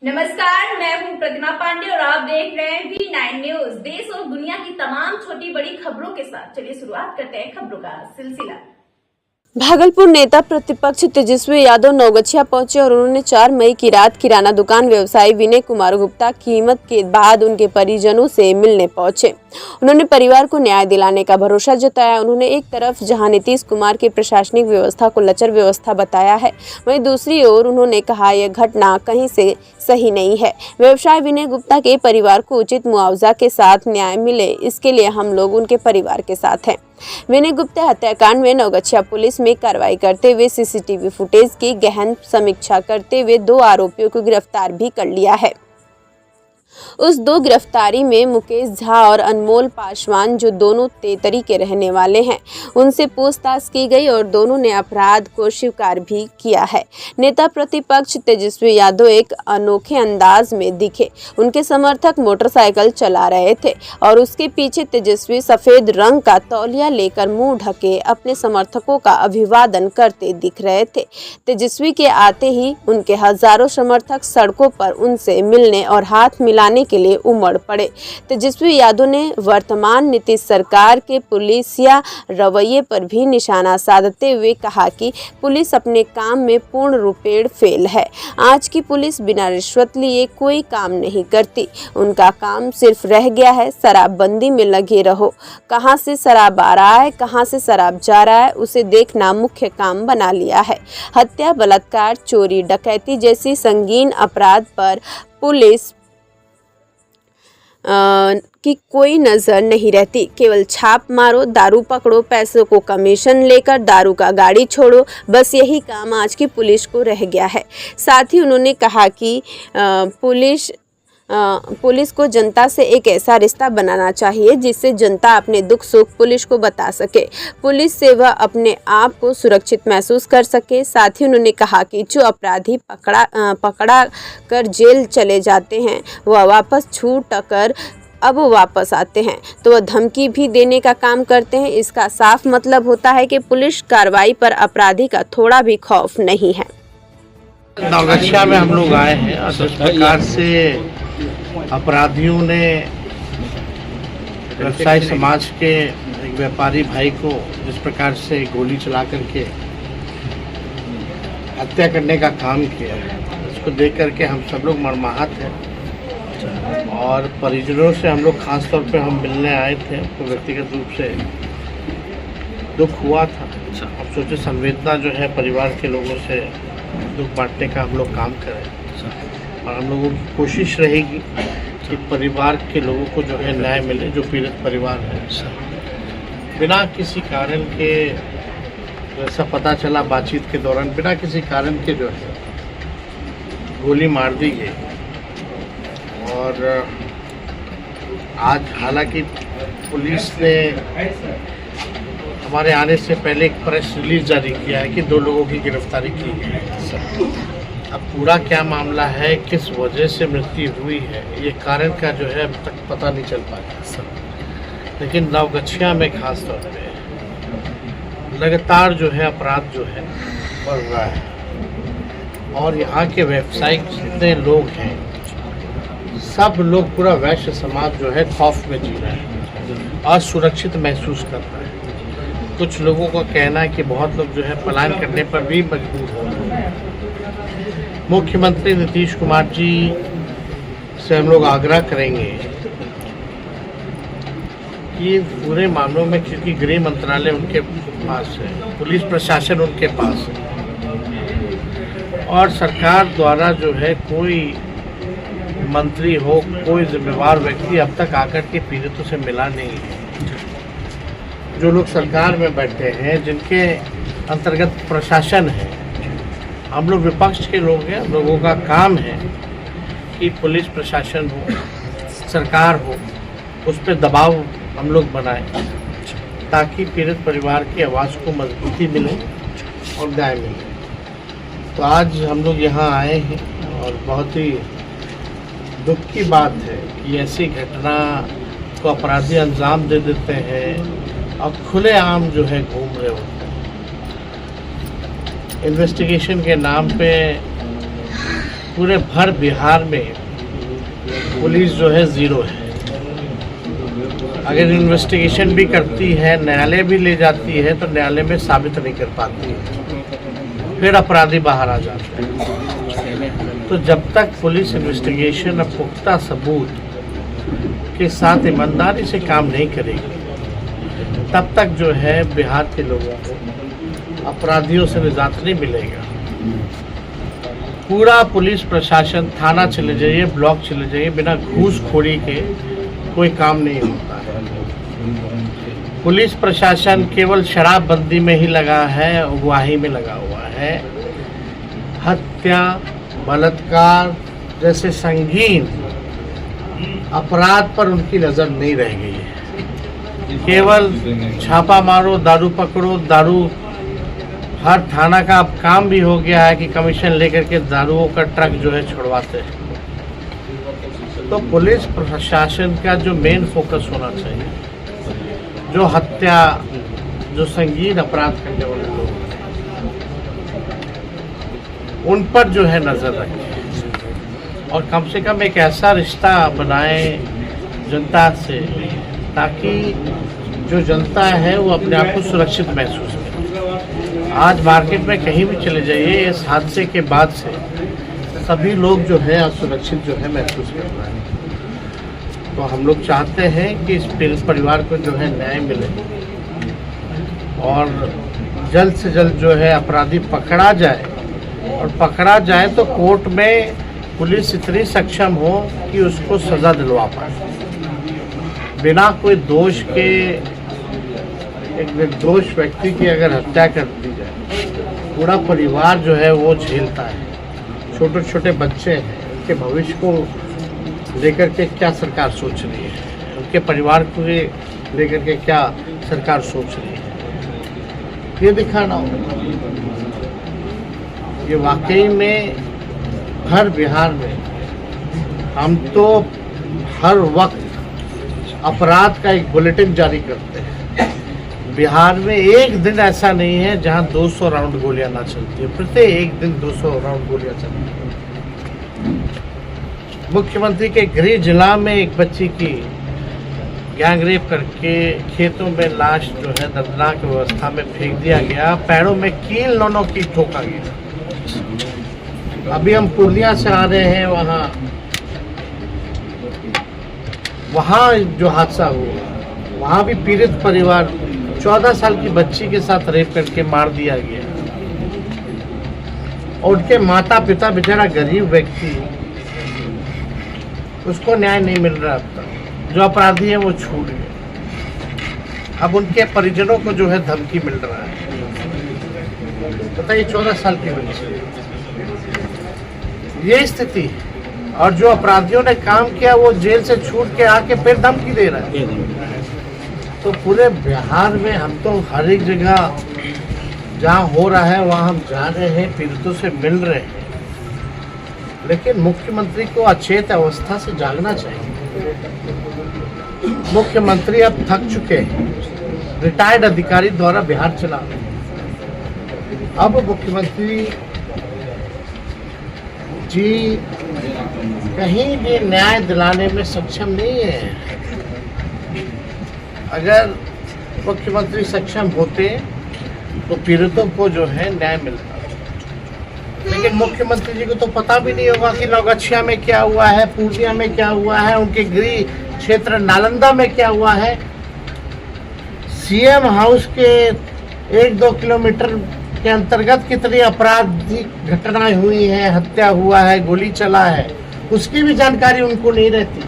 नमस्कार, मैं हूं प्रतिमा पांडे और आप देख रहे हैं V9 न्यूज। देश और दुनिया की तमाम छोटी बड़ी खबरों के साथ चलिए शुरुआत करते हैं खबरों का सिलसिला। भागलपुर नेता प्रतिपक्ष तेजस्वी यादव नवगछिया पहुंचे और उन्होंने 4 मई की रात किराना दुकान व्यवसायी विनय कुमार गुप्ता कीमत के बाद उनके परिजनों से मिलने पहुंचे। उन्होंने परिवार को न्याय दिलाने का भरोसा जताया। उन्होंने एक तरफ जहां नीतीश कुमार की प्रशासनिक व्यवस्था को लचर व्यवस्था बताया है, वहीं दूसरी ओर उन्होंने कहा यह घटना कहीं से सही नहीं है। व्यवसायी विनय गुप्ता के परिवार को उचित मुआवजा के साथ न्याय मिले, इसके लिए हम लोग उनके परिवार के साथ हैं। विनय गुप्ता हत्याकांड में नवगछिया पुलिस में कार्रवाई करते हुए सीसीटीवी फुटेज की गहन समीक्षा करते हुए 2 आरोपियों को गिरफ्तार भी कर लिया है। उस 2 गिरफ्तारी में मुकेश झा और अनमोल पासवान, जो दोनों तेतरी के रहने वाले हैं, उनसे पूछताछ की गई और दोनों ने अपराध को स्वीकार भी किया है। नेता प्रतिपक्ष तेजस्वी यादव एक अनोखे अंदाज में दिखे। उनके समर्थक मोटरसाइकिल चला रहे थे और उसके पीछे तेजस्वी सफेद रंग का तौलिया लेकर मुंह ढके अपने समर्थकों का अभिवादन करते दिख रहे थे। तेजस्वी के आते ही उनके हजारों समर्थक सड़कों पर उनसे मिलने और हाथ मिलाने के लिए उमड़ पड़े। तेजस्वी यादव ने वर्तमान नीतीश सरकार के पुलिसिया रवैये पर भी निशाना साधते हुए कहा कि पुलिस अपने काम में पूर्ण रूपेण फेल है। आज की पुलिस बिना रिश्वत लिए कोई काम नहीं करती। उनका काम सिर्फ रह गया है शराबबंदी में लगे रहो। कहां से शराब आ रहा है, कहां से शराब जा रहा है, उसे देखना मुख्य काम बना लिया है। हत्या, बलात्कार, चोरी, डकैती जैसी संगीन अपराध पर पुलिस की कोई नज़र नहीं रहती। केवल छाप मारो, दारू पकड़ो, पैसों को कमीशन लेकर दारू का गाड़ी छोड़ो, बस यही काम आज की पुलिस को रह गया है। साथ ही उन्होंने कहा कि पुलिस को जनता से एक ऐसा रिश्ता बनाना चाहिए जिससे जनता अपने दुख सुख पुलिस को बता सके, पुलिस से वह अपने आप को सुरक्षित महसूस कर सके। साथ ही उन्होंने कहा कि जो अपराधी पकड़ा कर जेल चले जाते हैं वह वापस छूट कर अब वापस आते हैं तो वह धमकी भी देने का काम करते हैं। इसका साफ मतलब होता है कि पुलिस कार्रवाई पर अपराधी का थोड़ा भी खौफ नहीं है। नवगछिया में हम लोग आए हैं और जिस प्रकार से अपराधियों ने व्यवसायी समाज के एक व्यापारी भाई को जिस प्रकार से गोली चला करके हत्या करने का काम किया, इसको देख करके हम सब लोग मर्माहत हैं और परिजनों से हम लोग खास तौर पे हम मिलने आए थे। तो व्यक्तिगत रूप से दुख हुआ था। अब सोचे संवेदना जो है परिवार के लोगों से दुख बांटने का हम लोग काम करें और हम लोगों की कोशिश रहेगी कि परिवार के लोगों को जो है न्याय मिले, जो पीड़ित परिवार है। बिना किसी कारण के जैसा पता चला बातचीत के दौरान, बिना किसी कारण के जो है गोली मार दी गई और आज हालांकि पुलिस ने हमारे आने से पहले एक प्रेस रिलीज जारी किया है कि 2 लोगों की गिरफ्तारी की गई है। अब पूरा क्या मामला है, किस वजह से मृत्यु हुई है, ये कारण का जो है अब तक पता नहीं चल पाया। लेकिन नवगछिया में खास तौर पे लगातार जो है अपराध जो है बढ़ रहा है और यहाँ के व्यावसायिक जितने लोग हैं सब लोग, पूरा वैश्य समाज जो है खौफ में जी रहा है, असुरक्षित महसूस कर रहा है। कुछ लोगों का कहना है कि बहुत लोग जो है पलायन करने पर भी मजबूर हो रहे हैं। मुख्यमंत्री नीतीश कुमार जी से हम लोग आग्रह करेंगे कि पूरे मामलों में, क्योंकि गृह मंत्रालय उनके पास है, पुलिस प्रशासन उनके पास है और सरकार द्वारा जो है कोई मंत्री हो, कोई जिम्मेवार व्यक्ति अब तक आकर के पीड़ितों से मिला नहीं है। जो लोग सरकार में बैठे हैं, जिनके अंतर्गत प्रशासन है, हम लोग विपक्ष के लोग हैं, लोगों का काम है कि पुलिस प्रशासन हो, सरकार हो, उस पर दबाव हम लोग बनाएं ताकि पीड़ित परिवार की आवाज़ को मजबूती मिले और न्याय मिले। तो आज हम लोग यहाँ आए हैं और बहुत ही दुख की बात है कि ऐसी घटना को अपराधी अंजाम दे देते हैं और खुलेआम जो है घूम रहे होते हैं। इन्वेस्टिगेशन के नाम पे पूरे भर बिहार में पुलिस जो है जीरो है। अगर इन्वेस्टिगेशन भी करती है, न्यायालय भी ले जाती है, तो न्यायालय में साबित नहीं कर पाती है, फिर अपराधी बाहर आ जाते हैं। तो जब तक पुलिस इन्वेस्टिगेशन और पुख्ता सबूत के साथ ईमानदारी से काम नहीं करेगी, तब तक जो है बिहार के लोगों को अपराधियों से निजात नहीं मिलेगा। पूरा पुलिस प्रशासन, थाना चले जाइए, ब्लॉक चले जाइए, बिना घूसखोरी के कोई काम नहीं होता है। पुलिस प्रशासन केवल शराबबंदी में ही लगा है, अगुवाही में लगा हुआ है। हत्या, बलात्कार जैसे संगीन अपराध पर उनकी नज़र नहीं रह गई है। केवल छापा मारो, दारू पकड़ो, दारू हर थाना का अब काम भी हो गया है कि कमीशन लेकर के दारुओं का ट्रक जो है छुड़वाते हैं। तो पुलिस प्रशासन का जो मेन फोकस होना चाहिए, जो हत्या, जो संगीन अपराध करने वाले लोग, उन पर जो है नज़र रखें और कम से कम एक ऐसा रिश्ता बनाए जनता से, ताकि जो जनता है वो अपने आप को सुरक्षित महसूस करे। आज मार्केट में कहीं भी चले जाइए, इस हादसे के बाद से सभी लोग जो है असुरक्षित जो है महसूस कर रहे हैं। तो हम लोग चाहते हैं कि इस पीड़ित परिवार को जो है न्याय मिले और जल्द से जल्द जो है अपराधी पकड़ा जाए, और पकड़ा जाए तो कोर्ट में पुलिस इतनी सक्षम हो कि उसको सज़ा दिलवा पाए। बिना कोई दोष के एक निर्दोष व्यक्ति की अगर हत्या कर दी जाए, पूरा परिवार जो है वो झेलता है। छोटे छोटे बच्चे हैं, उनके भविष्य को लेकर के क्या सरकार सोच रही है, उनके परिवार को लेकर के क्या सरकार सोच रही है, ये दिखाना होगा। ये वाकई में हर बिहार में हम तो हर वक्त अपराध का एक बुलेटिन जारी करते हैं। बिहार में एक दिन ऐसा नहीं है जहां 200 राउंड गोलियां ना चलती है। प्रत्येक दिन 200 राउंड गोलियां चलती है। मुख्यमंत्री के गृह जिला में एक बच्ची की गैंगरेप करके खेतों में लाश जो है दर्दनाक व्यवस्था में फेंक दिया गया, पैरों में कील नौनों की ठोका गया। अभी हम पूर्णिया से आ रहे हैं, वहाँ जो हादसा हुआ, वहाँ भी पीड़ित परिवार 14 साल की बच्ची के साथ रेप करके मार दिया गया, और उनके माता पिता बेचारा गरीब व्यक्ति, उसको न्याय नहीं मिल रहा। अब तक जो अपराधी है वो छूट गए, अब उनके परिजनों को जो है धमकी मिल रहा है। बताइए, 14 साल की बच्ची, ये स्थिति है। और जो अपराधियों ने काम किया वो जेल से छूट के आके फिर धमकी दे रहा है। तो पूरे बिहार में हम तो हर एक जगह जहाँ हो रहा है वहाँ हम जा रहे हैं, पीड़ितों से मिल रहे हैं, लेकिन मुख्यमंत्री को अचेत अवस्था से जागना चाहिए। मुख्यमंत्री अब थक चुके हैं, रिटायर्ड अधिकारी द्वारा बिहार चला रहे हैं। अब मुख्यमंत्री जी कहीं भी न्याय दिलाने में सक्षम नहीं है। अगर मुख्यमंत्री सक्षम होते तो पीड़ितों को जो है न्याय मिलता, लेकिन मुख्यमंत्री जी को तो पता भी नहीं होगा कि नौगछिया में क्या हुआ है, पूर्णिया में क्या हुआ है, उनके गृह क्षेत्र नालंदा में क्या हुआ है। सीएम हाउस के 1-2 किलोमीटर के अंतर्गत कितनी आपराधिक घटनाएं हुई हैं, हत्या हुआ है, गोली चला है, उसकी भी जानकारी उनको नहीं रहती।